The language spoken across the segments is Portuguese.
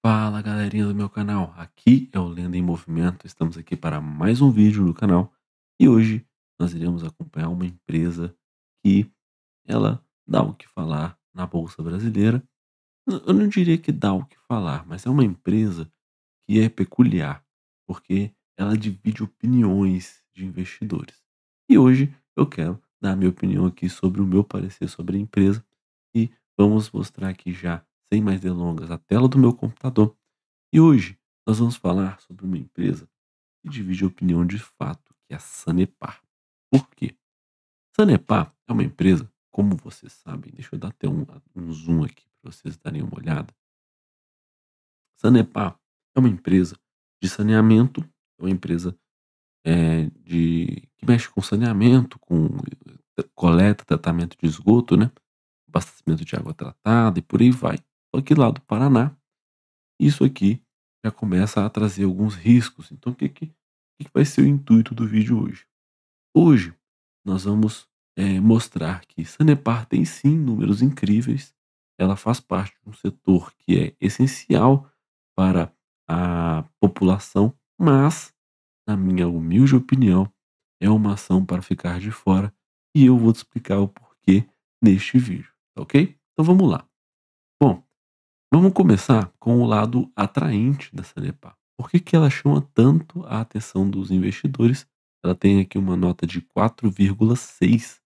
Fala galerinha do meu canal, aqui é o Lenda em Movimento, estamos aqui para mais um vídeo do canal e hoje nós iremos acompanhar uma empresa que ela dá o que falar na Bolsa Brasileira. Eu não diria que dá o que falar, mas é uma empresa que é peculiar, porque ela divide opiniões de investidores. E hoje eu quero dar a minha opinião aqui sobre o meu parecer sobre a empresa e vamos mostrar aqui já, sem mais delongas, a tela do meu computador. E hoje nós vamos falar sobre uma empresa que divide opinião de fato, que é a Sanepar. Por quê? Sanepar é uma empresa, como vocês sabem, deixa eu dar até um zoom aqui para vocês darem uma olhada. Sanepar é uma empresa de saneamento, é uma empresa que mexe com saneamento, com coleta, tratamento de esgoto, né? Abastecimento de água tratada e por aí vai. Só que lá do Paraná, isso aqui já começa a trazer alguns riscos. Então, o que vai ser o intuito do vídeo hoje? Hoje, nós vamos mostrar que Sanepar tem sim números incríveis. Ela faz parte de um setor que é essencial para a população, mas, na minha humilde opinião, é uma ação para ficar de fora e eu vou te explicar o porquê neste vídeo, tá ok? Então vamos lá. Bom, vamos começar com o lado atraente da Sanepar. Por que que ela chama tanto a atenção dos investidores? Ela tem aqui uma nota de 4,6,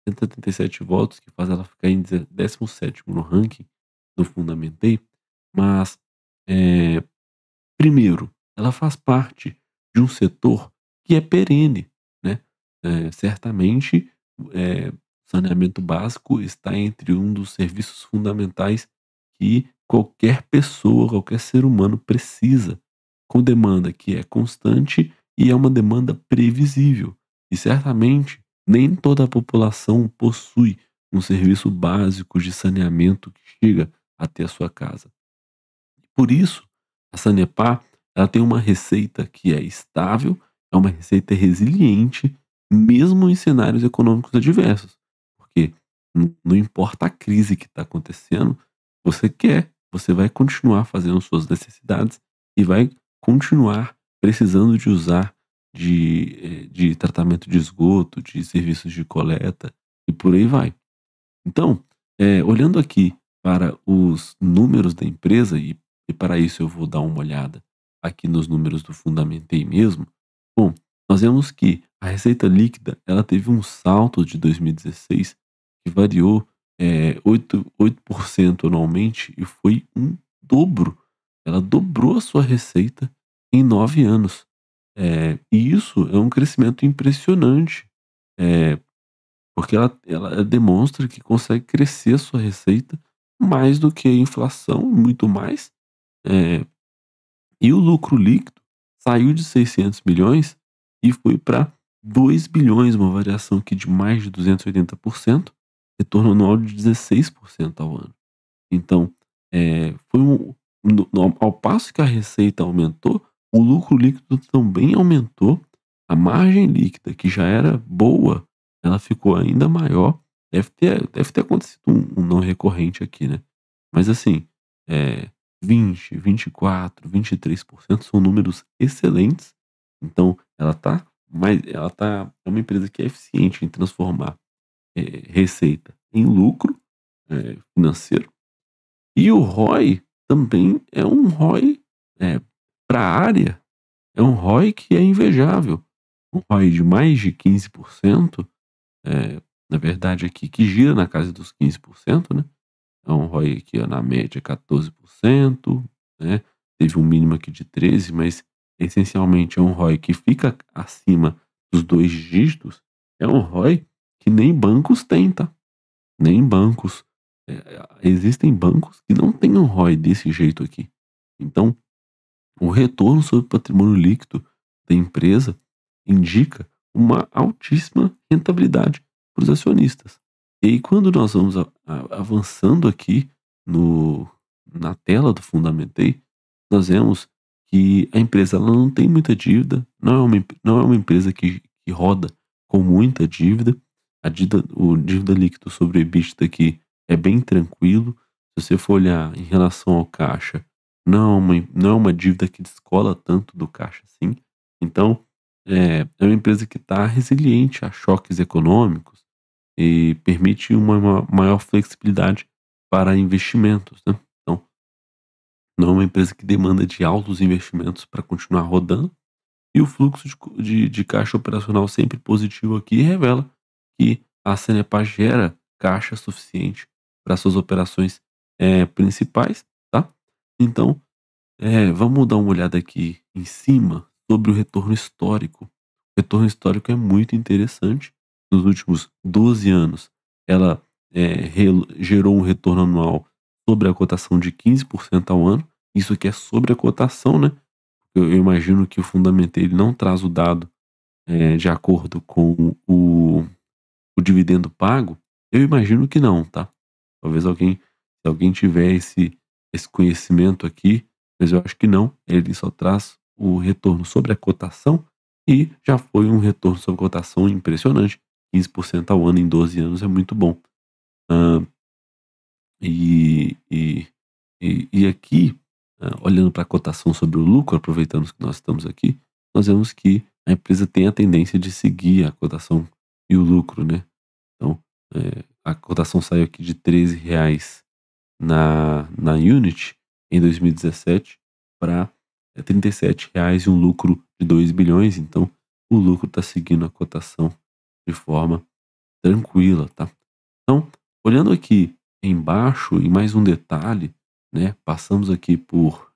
177 votos, que faz ela ficar em 17º no ranking do Fundamentei. Mas, eh, primeiro, ela faz parte de um setor que é perene, né? Certamente, eh, saneamento básico está entre um dos serviços fundamentais que qualquer pessoa, qualquer ser humano precisa, com demanda que é constante e é uma demanda previsível. E certamente nem toda a população possui um serviço básico de saneamento que chega até a sua casa. Por isso, a Sanepar, ela tem uma receita que é estável, é uma receita resiliente, mesmo em cenários econômicos adversos. Porque não importa a crise que está acontecendo, você vai continuar fazendo suas necessidades e vai continuar precisando de usar de tratamento de esgoto, de serviços de coleta e por aí vai. Então, olhando aqui para os números da empresa, e para isso eu vou dar uma olhada aqui nos números do Fundamentei mesmo. Bom, nós vemos que a receita líquida ela teve um salto de 2016 que variou 8% anualmente e foi um dobro. Ela dobrou a sua receita em 9 anos. E isso é um crescimento impressionante. É, porque ela demonstra que consegue crescer a sua receita mais do que a inflação, muito mais. Eh, e o lucro líquido saiu de 600 milhões e foi para 2 bilhões, uma variação aqui de mais de 280%, retorno anual de 16% ao ano. Então, foi ao passo que a receita aumentou, o lucro líquido também aumentou, a margem líquida, que já era boa, ela ficou ainda maior. Deve ter acontecido um não recorrente aqui, né? Mas assim, 20, 24, 23% são números excelentes. Então, é uma empresa que é eficiente em transformar receita em lucro financeiro. E o ROI também é um ROI, para a área, é um ROI que é invejável. Um ROI de mais de 15%, na verdade aqui, que gira na casa dos 15%, né? É um ROI aqui, ó, na média 14%, né? Teve um mínimo aqui de 13%, mas essencialmente é um ROI que fica acima dos 2 dígitos. É um ROI que nem bancos têm, tá? Nem bancos. Existem bancos que não têm um ROI desse jeito aqui. Então, o retorno sobre o patrimônio líquido da empresa indica uma altíssima rentabilidade para os acionistas. E aí, quando nós vamos avançando aqui no, na tela do Fundamentei, nós vemos que a empresa ela não tem muita dívida, não é uma empresa que roda com muita dívida. O dívida líquido sobre o EBITDA aqui é bem tranquilo. Se você for olhar em relação ao caixa, não é uma dívida que descola tanto do caixa assim. Então, é uma empresa que está resiliente a choques econômicos e permite uma maior flexibilidade para investimentos, né. Então, não é uma empresa que demanda de altos investimentos para continuar rodando, e o fluxo de caixa operacional sempre positivo aqui revela que a Sanepar gera caixa suficiente para suas operações, principais, tá. Então, vamos dar uma olhada aqui em cima sobre o retorno histórico. O retorno histórico é muito interessante. Nos últimos 12 anos, ela, gerou um retorno anual sobre a cotação de 15% ao ano. Isso aqui é sobre a cotação, né? Eu imagino que o Fundamentei ele não traz o dado, de acordo com o dividendo pago. Eu imagino que não, tá? Talvez se alguém tiver esse conhecimento aqui, mas eu acho que não. Ele só traz o retorno sobre a cotação e já foi um retorno sobre a cotação impressionante. 15% ao ano em 12 anos é muito bom. Hã, e e e aqui, olhando para a cotação sobre o lucro, aproveitando que nós estamos aqui, nós vemos que a empresa tem a tendência de seguir a cotação e o lucro, né. Então, a cotação saiu aqui de R$ 13 na Unity em 2017 para R$ 37 e um lucro de 2 bilhões. Então o lucro está seguindo a cotação de forma tranquila, tá. Então, olhando aqui embaixo e mais um detalhe, né, passamos aqui por,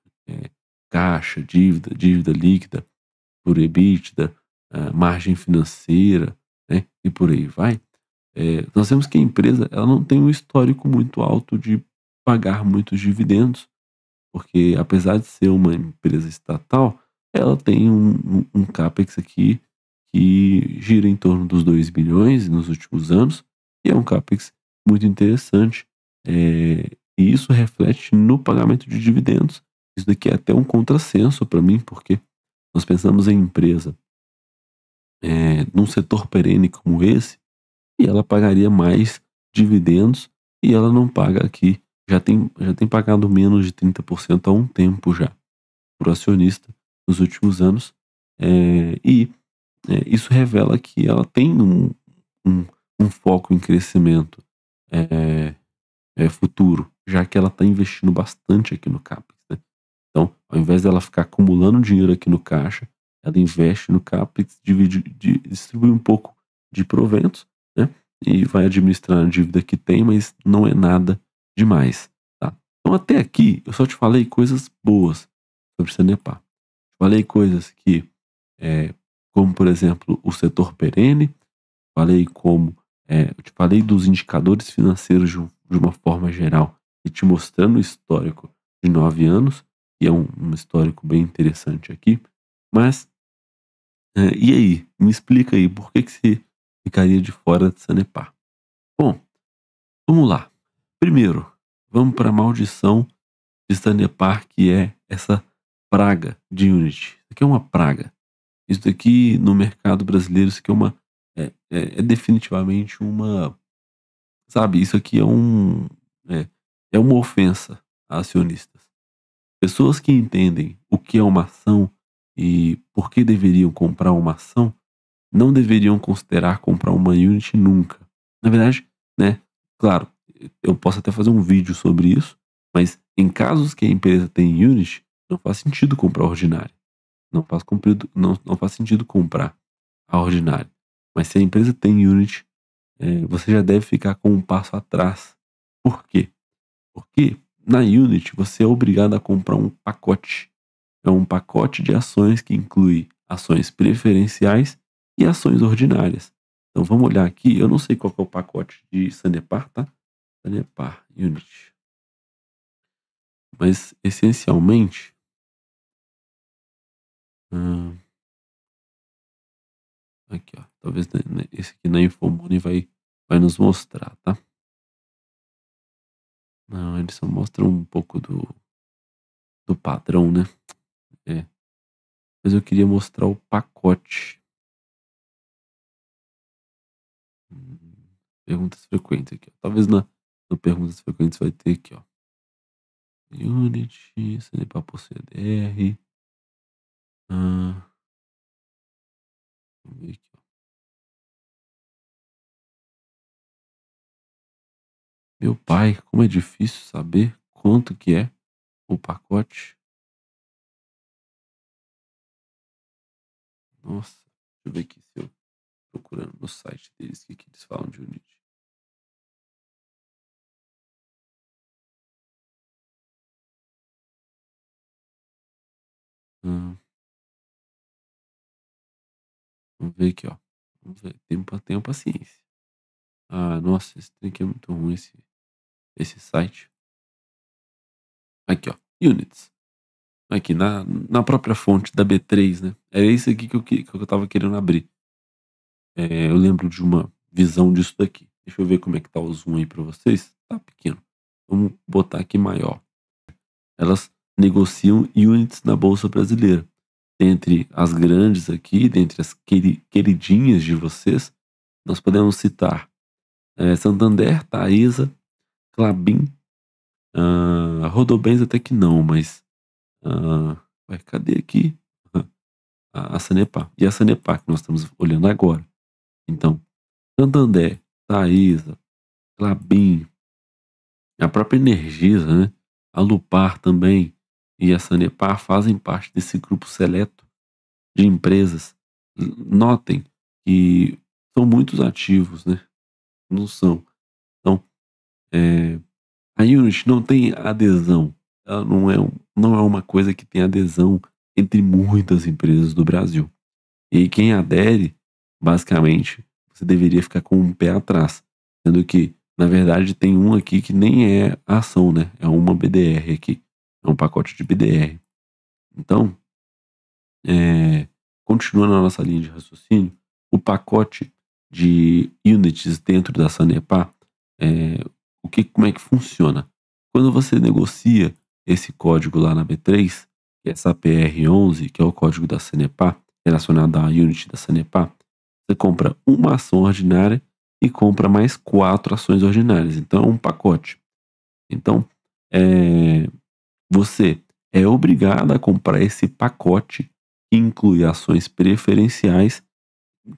caixa, dívida líquida, por EBITDA, margem financeira, né, e por aí vai. Nós vemos que a empresa ela não tem um histórico muito alto de pagar muitos dividendos, porque apesar de ser uma empresa estatal, ela tem um CAPEX aqui que gira em torno dos 2 bilhões nos últimos anos, e é um CAPEX muito interessante. E isso reflete no pagamento de dividendos. Isso daqui é até um contrassenso para mim, porque nós pensamos em empresa, num setor perene como esse, e ela pagaria mais dividendos, e ela não paga aqui. Já tem pagado menos de 30% há um tempo já, para o acionista nos últimos anos. Isso revela que ela tem um um foco em crescimento, eh futuro, já que ela está investindo bastante aqui no CAPEX, né. Então, ao invés dela ficar acumulando dinheiro aqui no caixa, ela investe no CAPEX, distribui um pouco de proventos, né, e vai administrar a dívida que tem, mas não é nada demais, tá. Então até aqui eu só te falei coisas boas sobre Sanepar. Falei coisas que, como por exemplo, o setor perene, falei como, eu te falei dos indicadores financeiros de uma forma geral e te mostrando o histórico de 9 anos, e é um histórico bem interessante aqui. Mas, e aí? Me explica aí, por que que você ficaria de fora de Sanepar? Bom, vamos lá. Primeiro, vamos para a maldição de Sanepar, que é essa praga de Unity. Isso aqui é uma praga. Isso daqui no mercado brasileiro, isso aqui é definitivamente uma, sabe, isso aqui é é uma ofensa a acionistas. Pessoas que entendem o que é uma ação e por que deveriam comprar uma ação, não deveriam considerar comprar uma unit nunca. Na verdade, né, claro, eu posso até fazer um vídeo sobre isso, mas em casos que a empresa tem unit, não faz sentido comprar ordinária. Não faz sentido comprar a ordinária. Mas se a empresa tem unit, você já deve ficar com um passo atrás. Por quê? Porque na Unity você é obrigado a comprar um pacote. É um pacote de ações que inclui ações preferenciais e ações ordinárias. Então vamos olhar aqui, eu não sei qual que é o pacote de Sanepar, tá? Sanepar Unity. Mas essencialmente, hã, aqui ó, talvez esse aqui na Infomoney vai nos mostrar, tá? Não, ele só mostra um pouco do padrão, né? É, mas eu queria mostrar o pacote. Hum, perguntas frequentes aqui, ó. Talvez no perguntas frequentes vai ter aqui, ó. Unity, Sanepar por CDR. Ah, vamos ver aqui, ó. Meu pai, como é difícil saber quanto que é o pacote. Nossa, deixa eu ver aqui se eu procurando no site deles, o que que eles falam de Unity. Hum, vamos ver aqui, ó. Vamos ver. Tenha paciência. Ah, nossa, esse trem aqui é muito ruim, esse site. Aqui, ó. Units. Aqui, na própria fonte da B3, né? É isso aqui que eu tava querendo abrir. Eu lembro de uma visão disso daqui. Deixa eu ver como é que tá o zoom aí pra vocês. Tá pequeno. Vamos botar aqui maior. Elas negociam units na Bolsa Brasileira. Dentre as grandes aqui, dentre as queridinhas de vocês, nós podemos citar Santander, Taesa, Klabin, Rodobens até que não, mas cadê aqui? A Sanepar. E a Sanepar que nós estamos olhando agora. Então, Santander, Taesa, Klabin, a própria Energisa, né? A Lupar também e a Sanepar fazem parte desse grupo seleto de empresas. Notem que são muitos ativos, né? Não são. Então, a Unity não tem adesão. Ela não é uma coisa que tem adesão entre muitas empresas do Brasil. E aí quem adere, basicamente, você deveria ficar com um pé atrás. Sendo que, na verdade, tem um aqui que nem é ação, né? É uma BDR aqui. É um pacote de BDR. Então, continuando a nossa linha de raciocínio, o pacote de units dentro da Sanepar, como é que funciona? Quando você negocia esse código lá na B3, que é essa PR11, que é o código da Sanepar, relacionado à unit da Sanepar, você compra uma ação ordinária e compra mais 4 ações ordinárias. Então é um pacote. Então, você é obrigado a comprar esse pacote que inclui ações preferenciais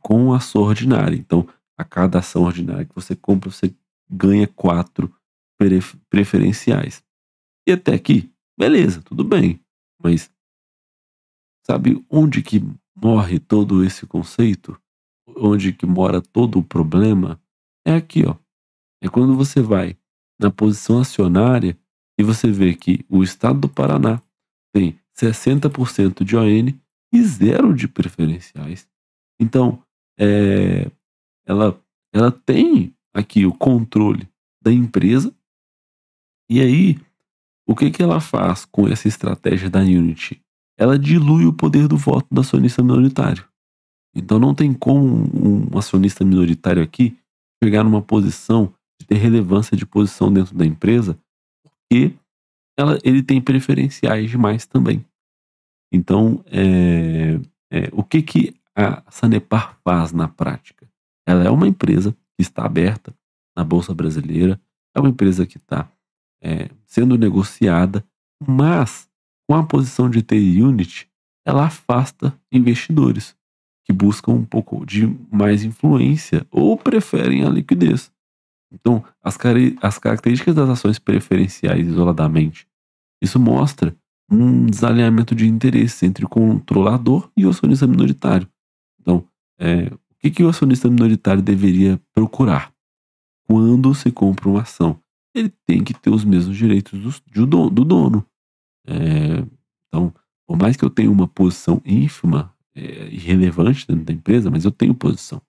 com ação ordinária. Então, a cada ação ordinária que você compra, você ganha 4 preferenciais. E até aqui, beleza, tudo bem. Mas sabe onde que morre todo esse conceito? Onde que mora todo o problema? É aqui, ó. É quando você vai na posição acionária e você vê que o estado do Paraná tem 60% de ON e zero de preferenciais. Então, é, ela, ela tem aqui o controle da empresa. E aí, o que que ela faz com essa estratégia da Unity? Ela dilui o poder do voto do acionista minoritário. Então não tem como um acionista minoritário aqui pegar numa posição de ter relevância de posição dentro da empresa, porque ele tem preferenciais demais também. Então, o que que a Sanepar faz na prática? Ela é uma empresa que está aberta na Bolsa Brasileira, é uma empresa que está sendo negociada, mas com a posição de TI Unit, ela afasta investidores que buscam um pouco de mais influência ou preferem a liquidez. Então, as características das ações preferenciais isoladamente, isso mostra um desalinhamento de interesse entre o controlador e o acionista minoritário. Então, o que que o acionista minoritário deveria procurar quando se compra uma ação? Ele tem que ter os mesmos direitos do dono. Então, por mais que eu tenha uma posição ínfima, irrelevante dentro da empresa, mas eu tenho posição.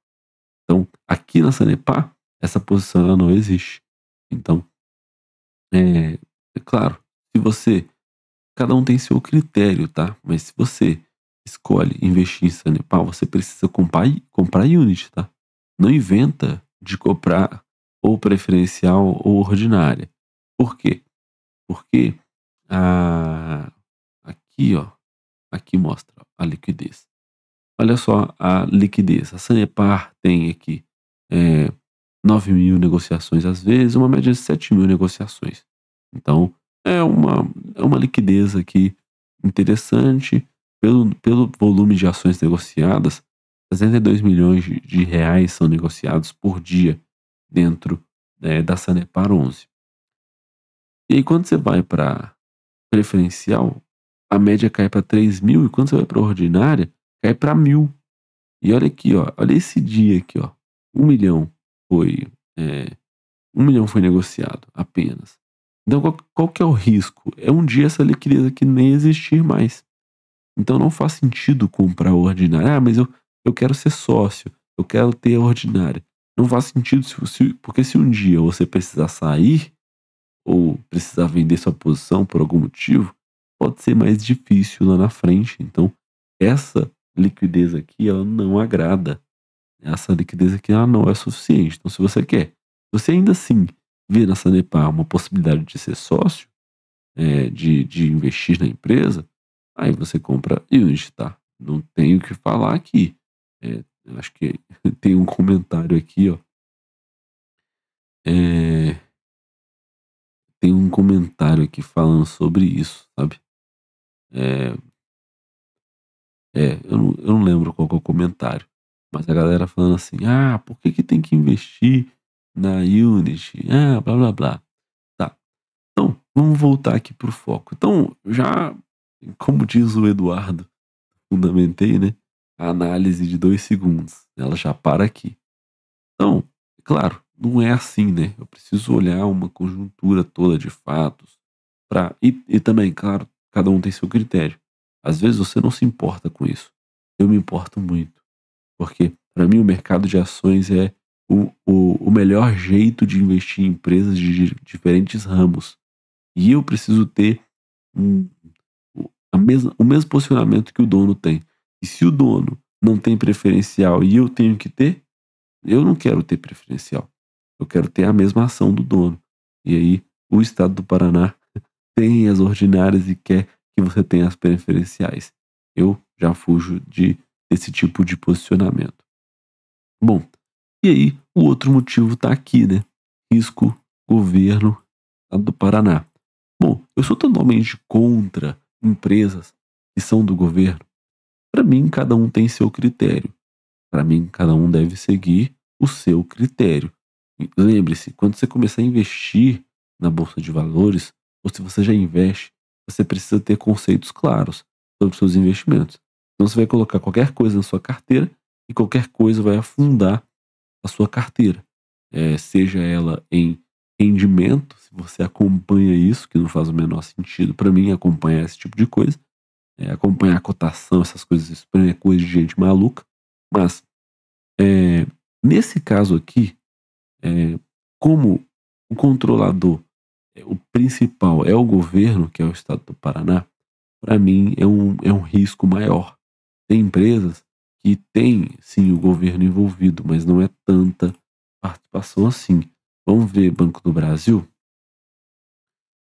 Então, aqui na Sanepar, essa posição ela não existe. Então, é claro, se você cada um tem seu critério, tá? Mas se você escolhe investir em Sanepar, você precisa comprar unit, tá? Não inventa de comprar ou preferencial ou ordinária. Por quê? Porque aqui, ó, aqui mostra a liquidez. Olha só a liquidez. A Sanepar tem aqui 9 mil negociações às vezes, uma média de 7 mil negociações. Então, É uma, é uma liquidez aqui interessante pelo volume de ações negociadas. 62 milhões de reais são negociados por dia dentro, da Sanepar 11. E aí quando você vai para preferencial, a média cai para 3.000 e quando você vai para ordinária, cai para 1.000. E olha aqui, ó, olha esse dia aqui, ó, 1.000.000 foi, eh, 1.000.000 foi negociado apenas. Então qual que é o risco? É um dia essa liquidez aqui nem existir mais. Então não faz sentido comprar a ordinária. Ah, mas eu quero ser sócio, eu quero ter a ordinária. Não faz sentido porque se um dia você precisar sair ou precisar vender sua posição por algum motivo, pode ser mais difícil lá na frente. Então, essa liquidez aqui, ela não agrada. Essa liquidez aqui, ela não é suficiente. Então, se você quer, você ainda assim vê na Sanepar uma possibilidade de ser sócio, de investir na empresa, aí você compra Unity, tá? Não tenho o que falar aqui. Eu acho que tem um comentário aqui, ó. É, tem um comentário aqui falando sobre isso, sabe? É, eu não lembro qual que é o comentário, mas a galera falando assim: ah, por que que tem que investir na Unity? Ah, blá blá blá. Tá. Então, vamos voltar aqui pro foco. Então, já, como diz o Eduardo, fundamentei, né? A análise de 2 segundos. Ela já para aqui. Então, claro, não é assim, né? Eu preciso olhar uma conjuntura toda de fatos. E também, claro, cada um tem seu critério. Às vezes você não se importa com isso. Eu me importo muito. Porque, para mim, o mercado de ações é o melhor jeito de investir em empresas de diferentes ramos. E eu preciso ter um, o mesmo posicionamento que o dono tem. E se o dono não tem preferencial e eu tenho que ter, eu não quero ter preferencial. Eu quero ter a mesma ação do dono. E aí, o estado do Paraná tem as ordinárias e quer que você tenha as preferenciais. Eu já fujo desse tipo de posicionamento. Bom, e aí o outro motivo está aqui, né? Risco governo estado do Paraná. Bom, eu sou totalmente contra empresas que são do governo. Para mim, cada um tem seu critério. Para mim, cada um deve seguir o seu critério. E lembre-se, quando você começar a investir na bolsa de valores, ou se você já investe, você precisa ter conceitos claros sobre os seus investimentos. Então você vai colocar qualquer coisa na sua carteira e qualquer coisa vai afundar a sua carteira. Seja ela em rendimento, se você acompanha isso, que não faz o menor sentido para mim acompanhar esse tipo de coisa, acompanhar a cotação, essas coisas, isso pra mim é coisa de gente maluca. Mas é, nesse caso aqui, como o controlador, o principal é o governo, que é o estado do Paraná, para mim é um risco maior. Tem empresas que têm, sim, o governo envolvido, mas não é tanta participação assim. Vamos ver Banco do Brasil,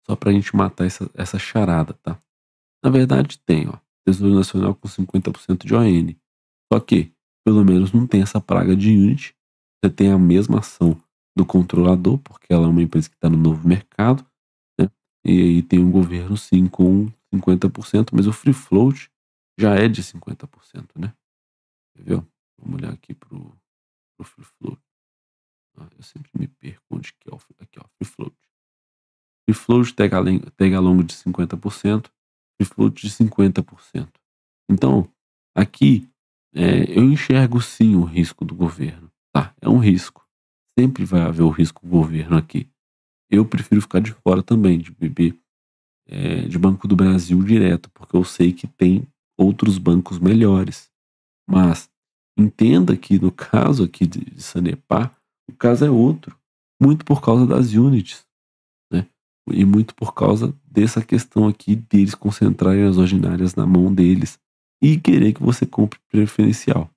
só para a gente matar essa charada, tá? Na verdade tem, ó, Tesouro Nacional com 50% de ON. Só que, pelo menos não tem essa praga de Unity. Você tem a mesma ação do controlador, porque ela é uma empresa que está no novo mercado, né? E aí tem um governo sim com 50%, mas o free float já é de 50%, né? Entendeu? Vamos olhar aqui pro free float. Ah, eu sempre me perco onde que é aqui, ó, free float. Free float tag along de 50%, free float de 50%. Então, aqui eu enxergo sim o risco do governo, tá? É um risco. Sempre vai haver o risco do governo aqui. Eu prefiro ficar de fora também, de beber de Banco do Brasil direto, porque eu sei que tem outros bancos melhores. Mas entenda que no caso aqui de Sanepar, o caso é outro, muito por causa das units, né? E muito por causa dessa questão aqui deles concentrarem as ordinárias na mão deles e querer que você compre preferencial.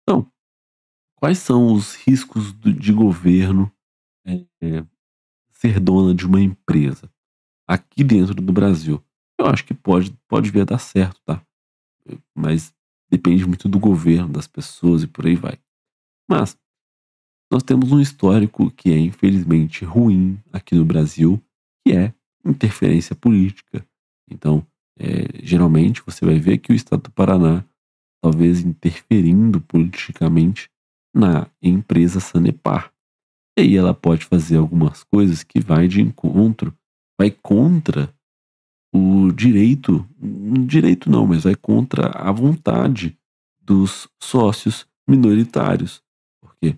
Então, quais são os riscos de governo eh, ser dona de uma empresa aqui dentro do Brasil? Eu acho que pode vir a dar certo, tá? Mas depende muito do governo, das pessoas e por aí vai. Mas nós temos um histórico que é infelizmente ruim aqui no Brasil, que é interferência política. Então, geralmente você vai ver que o Estado do Paraná talvez interferindo politicamente na empresa Sanepar. E aí ela pode fazer algumas coisas que vai contra o direito não, mas vai contra a vontade dos sócios minoritários, porque,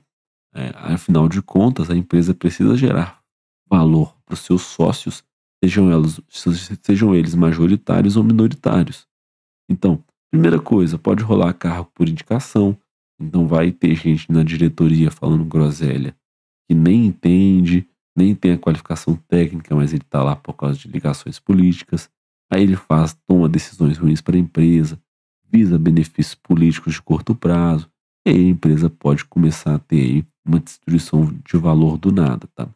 afinal de contas, a empresa precisa gerar valor para os seus sócios, sejam eles majoritários ou minoritários. Então, primeira coisa, pode rolar cargo por indicação, então vai ter gente na diretoria falando groselha que nem entende, nem tem a qualificação técnica, mas ele está lá por causa de ligações políticas. Aí ele toma decisões ruins para a empresa, visa benefícios políticos de curto prazo, e aí a empresa pode começar a ter aí uma destruição de valor do nada, tá?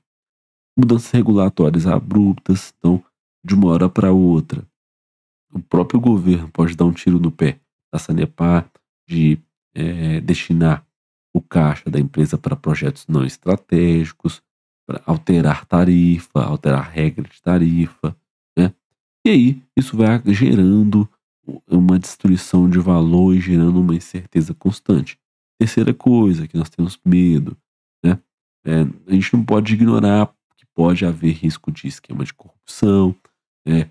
Mudanças regulatórias abruptas, então, de uma hora para outra, o próprio governo pode dar um tiro no pé da Sanepar de destinar o caixa da empresa para projetos não estratégicos, para alterar tarifa, alterar regra de tarifa, né? E aí isso vai gerando uma destruição de valor e gerando uma incerteza constante. Terceira coisa que nós temos medo, né? A gente não pode ignorar que pode haver risco de esquema de corrupção, né?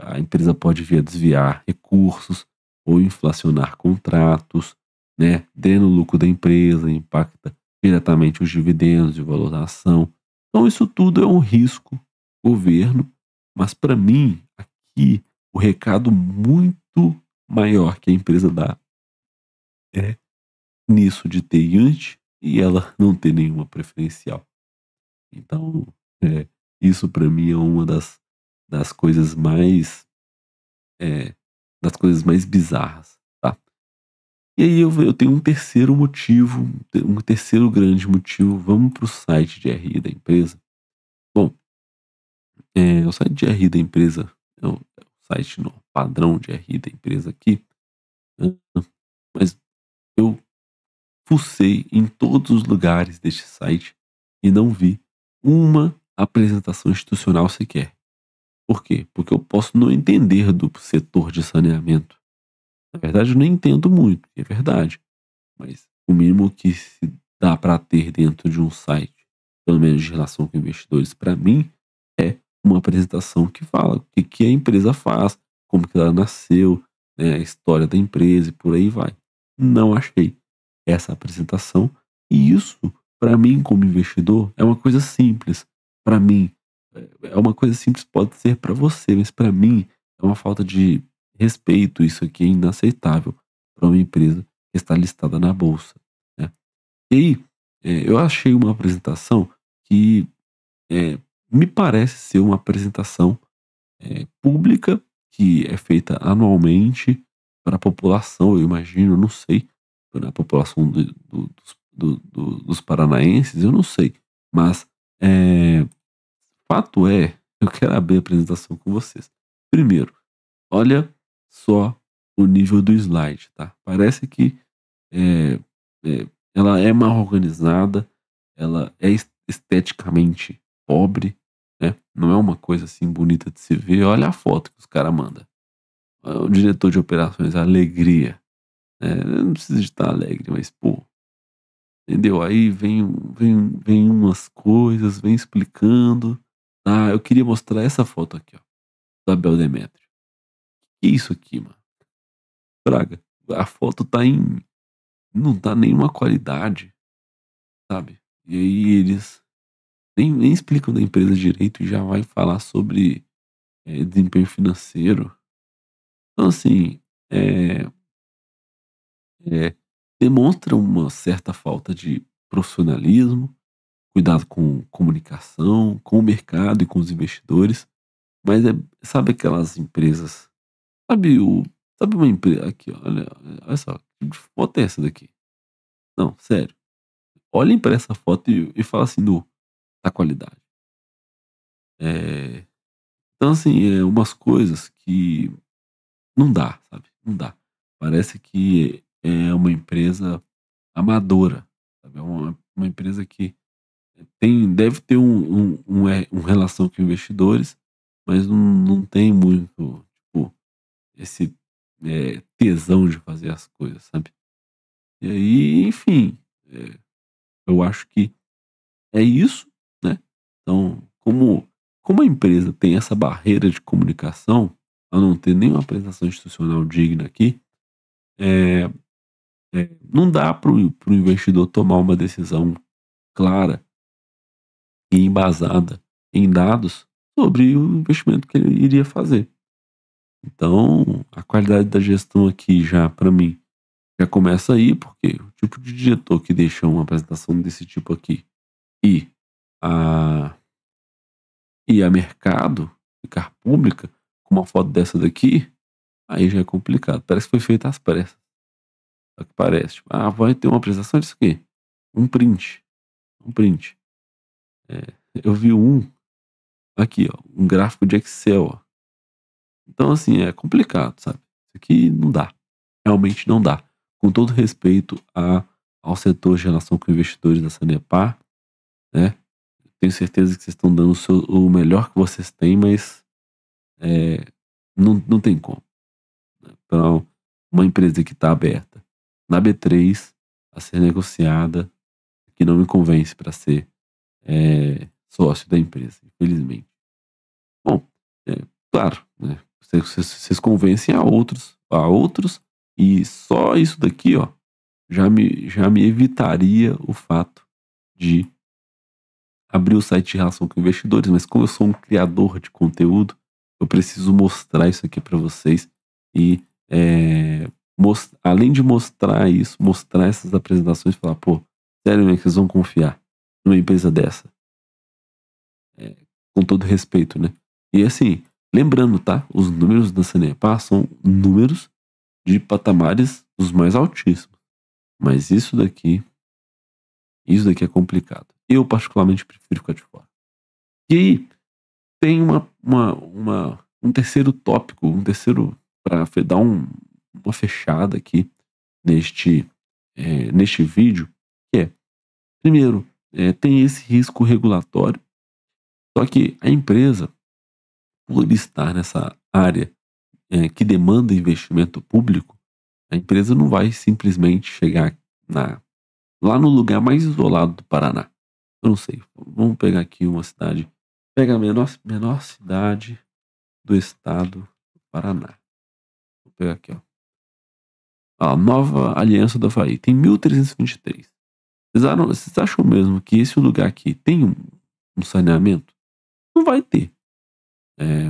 A empresa pode vir a desviar recursos ou inflacionar contratos, né? Drena o lucro da empresa, impacta diretamente os dividendos e o valor da ação. Então isso tudo é um risco governo, mas para mim aqui o recado muito maior que a empresa dá é nisso de ter IANT e ela não ter nenhuma preferencial. Então, é, isso para mim é uma das coisas mais é, das coisas mais bizarras, tá? E aí eu tenho um terceiro motivo, um terceiro grande motivo. Vamos para o site de RI da empresa. Bom, o site de RI da empresa é o site no padrão de RI da empresa aqui, né? Mas eu fucei em todos os lugares deste site e não vi uma apresentação institucional sequer. Por quê? Porque eu posso não entender do setor de saneamento. Na verdade, eu nem entendo muito, é verdade. Mas o mínimo que se dá para ter dentro de um site, pelo menos de relação com investidores, para mim, é uma apresentação que fala o que a empresa faz, como que ela nasceu, né, a história da empresa e por aí vai. Não achei essa apresentação e isso, para mim, como investidor, é uma coisa simples. Para mim, é uma coisa simples, pode ser para você, mas para mim é uma falta de respeito. Isso aqui é inaceitável para uma empresa que está listada na bolsa, né? E aí, eu achei uma apresentação que é, me parece ser uma apresentação pública, que é feita anualmente para a população, eu imagino, eu não sei, para a população dos paranaenses, eu não sei, mas fato é, eu quero abrir a apresentação com vocês. Primeiro, olha só o nível do slide, tá? Parece que é, ela é mal organizada, ela é esteticamente pobre, né? Não é uma coisa assim bonita de se ver. Olha a foto que os caras mandam. O diretor de operações, alegria, né? Não precisa de estar alegre, mas pô, entendeu? Aí vem umas coisas, vem explicando. Ah, eu queria mostrar essa foto aqui, ó, do Abel Demétrio. Que isso aqui, mano? Praga, a foto tá em. Não tá nenhuma qualidade, sabe? E aí eles nem explicam da empresa direito e já vai falar sobre desempenho financeiro. Então, assim, é, é, demonstra uma certa falta de profissionalismo, cuidado com comunicação, com o mercado e com os investidores. Mas sabe aquelas empresas? Sabe o. Sabe uma empresa. Aqui, olha só, que foto é essa daqui? Não, sério. Olhem para essa foto e fala assim, da qualidade. É, então, assim, umas coisas que não dá, sabe? Não dá. Parece que é uma empresa amadora, sabe? É uma empresa que deve ter um relação com investidores, mas não tem muito, tipo, esse tesão de fazer as coisas, sabe? E aí, enfim, eu acho que é isso, né? Então, como a empresa tem essa barreira de comunicação, a não ter nenhuma apresentação institucional digna aqui, é, não dá para o investidor tomar uma decisão clara e embasada em dados sobre o investimento que ele iria fazer. Então, a qualidade da gestão aqui já, para mim, já começa aí, porque o tipo de diretor que deixa uma apresentação desse tipo aqui e a, e a mercado ficar pública com uma foto dessa daqui, aí já é complicado. Parece que foi feita às pressas. É o que parece. Tipo, vai ter uma apresentação disso aqui. Um print. Um print. É, eu vi aqui, ó, um gráfico de Excel, ó. Então, assim, é complicado, sabe? Isso aqui não dá. Realmente não dá. Com todo respeito ao setor de relação com investidores da Sanepar, né? Tenho certeza que vocês estão dando o melhor que vocês têm, mas é, não tem como. Para uma empresa que está aberta na B3 a ser negociada, que não me convence para ser sócio da empresa, infelizmente. Bom, claro, né? Vocês convencem a outros, e só isso daqui, ó, já me evitaria o fato de abrir o site de relação com investidores, mas como eu sou um criador de conteúdo, eu preciso mostrar isso aqui para vocês e além de mostrar isso, mostrar essas apresentações, falar, pô, sério, né, que vocês vão confiar numa empresa dessa? Com todo respeito, né? E assim, lembrando, tá? Os números da Sanepar são números de patamares dos mais altíssimos. Mas isso daqui é complicado. Eu particularmente prefiro ficar de fora. E aí, tem um terceiro tópico, para dar uma fechada aqui neste vídeo, que é, primeiro, tem esse risco regulatório, só que a empresa, por estar nessa área que demanda investimento público, a empresa não vai simplesmente chegar lá no lugar mais isolado do Paraná. Eu não sei, vamos pegar aqui uma cidade, pega a menor cidade do estado do Paraná. Vou pegar aqui, ó. A Nova Aliança do Havaí tem 1.323. Vocês acham mesmo que esse lugar aqui tem um saneamento? Não vai ter.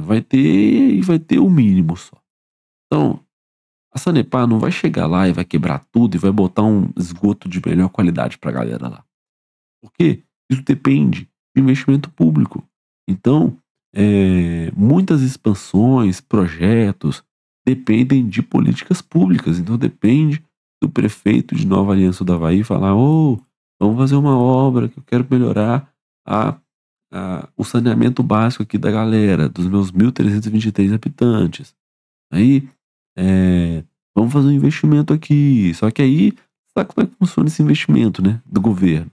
Vai ter e vai ter o mínimo só. Então, a Sanepar não vai chegar lá e vai quebrar tudo e vai botar um esgoto de melhor qualidade pra galera lá. Porque isso depende de investimento público. Então, muitas expansões, projetos, dependem de políticas públicas. Então, depende do prefeito de Nova Aliança do Havaí falar: vamos fazer uma obra que eu quero melhorar o saneamento básico aqui da galera, dos meus 1.323 habitantes. Aí, vamos fazer um investimento aqui. Só que aí, sabe como é que funciona esse investimento, né, do governo?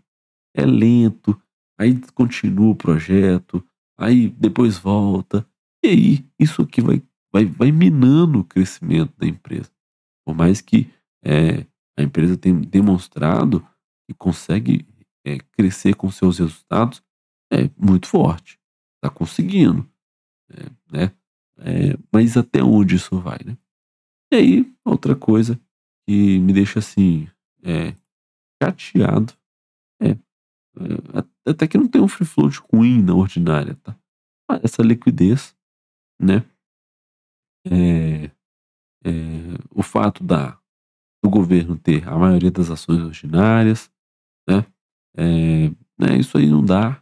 É lento, aí continua o projeto, aí depois volta. E aí, isso aqui vai minando o crescimento da empresa. Por mais que a empresa tenha demonstrado que consegue crescer com seus resultados, é muito forte. Está conseguindo, né? Mas até onde isso vai, né? E aí, outra coisa que me deixa assim, chateado, é, até que não tem um free float ruim na ordinária, tá? Mas essa liquidez, né? É, o fato do governo ter a maioria das ações ordinárias, né? Isso aí não dá,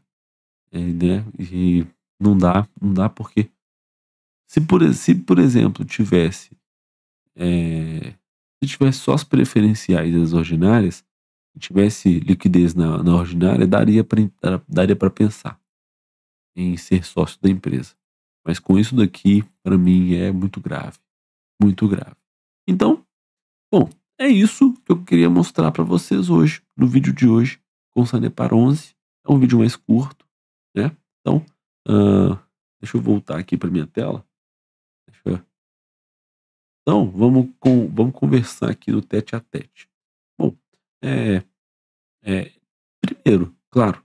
né? E não dá porque se por exemplo se tivesse só as preferenciais e as ordinárias, e tivesse liquidez na ordinária, daria para pensar em ser sócio da empresa. Mas com isso daqui, para mim, é muito grave. Muito grave. Então, bom, é isso que eu queria mostrar para vocês hoje, no vídeo de hoje, com o Sanepar 11. É um vídeo mais curto, né? Então, Deixa eu voltar aqui para minha tela. Deixa eu Então, vamos conversar aqui no tete a tete. Bom, eh primeiro, claro,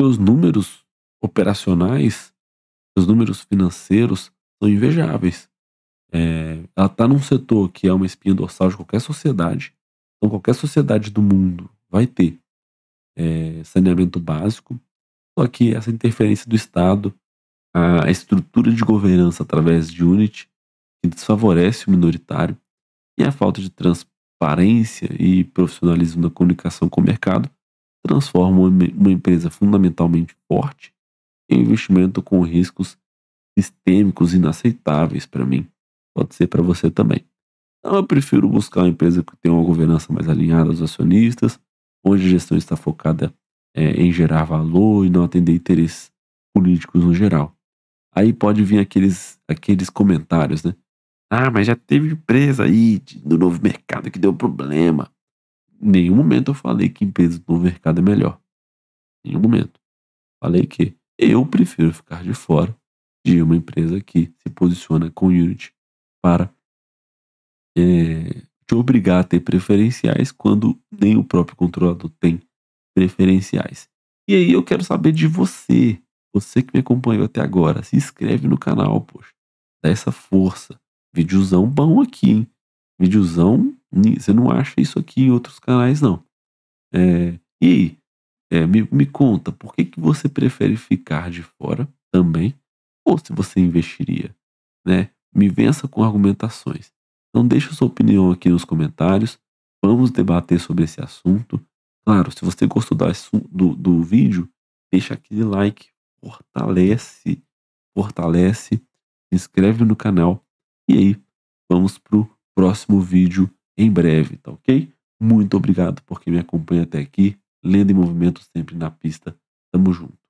seus números operacionais, seus números financeiros são invejáveis. Ela está num setor que é uma espinha dorsal de qualquer sociedade, então qualquer sociedade do mundo vai ter, saneamento básico, só que essa interferência do Estado, a estrutura de governança através de unity, que desfavorece o minoritário, e a falta de transparência e profissionalismo da comunicação com o mercado transforma uma empresa fundamentalmente forte em um investimento com riscos sistêmicos inaceitáveis para mim. Pode ser para você também. Então eu prefiro buscar uma empresa que tenha uma governança mais alinhada aos acionistas, onde a gestão está focada em gerar valor e não atender interesses políticos no geral. Aí pode vir aqueles comentários, né? Ah, mas já teve empresa aí do novo mercado que deu problema. Em nenhum momento eu falei que empresa do novo mercado é melhor. Em nenhum momento. Falei que eu prefiro ficar de fora de uma empresa que se posiciona com Unity para te obrigar a ter preferenciais quando nem o próprio controlador tem preferenciais. E aí eu quero saber de você, você que me acompanhou até agora, se inscreve no canal, poxa, dá essa força. Videozão bom aqui, hein? Videozão, você não acha isso aqui em outros canais, não. E aí, me conta, por que que você prefere ficar de fora também? Ou se você investiria, né? Me vença com argumentações. Então deixa sua opinião aqui nos comentários. Vamos debater sobre esse assunto. Claro, se você gostou do vídeo, deixa aquele like, fortalece, fortalece, se inscreve no canal e aí vamos pro próximo vídeo em breve, tá ok? Muito obrigado por quem me acompanha até aqui. Lenda em movimento sempre na pista. Tamo junto.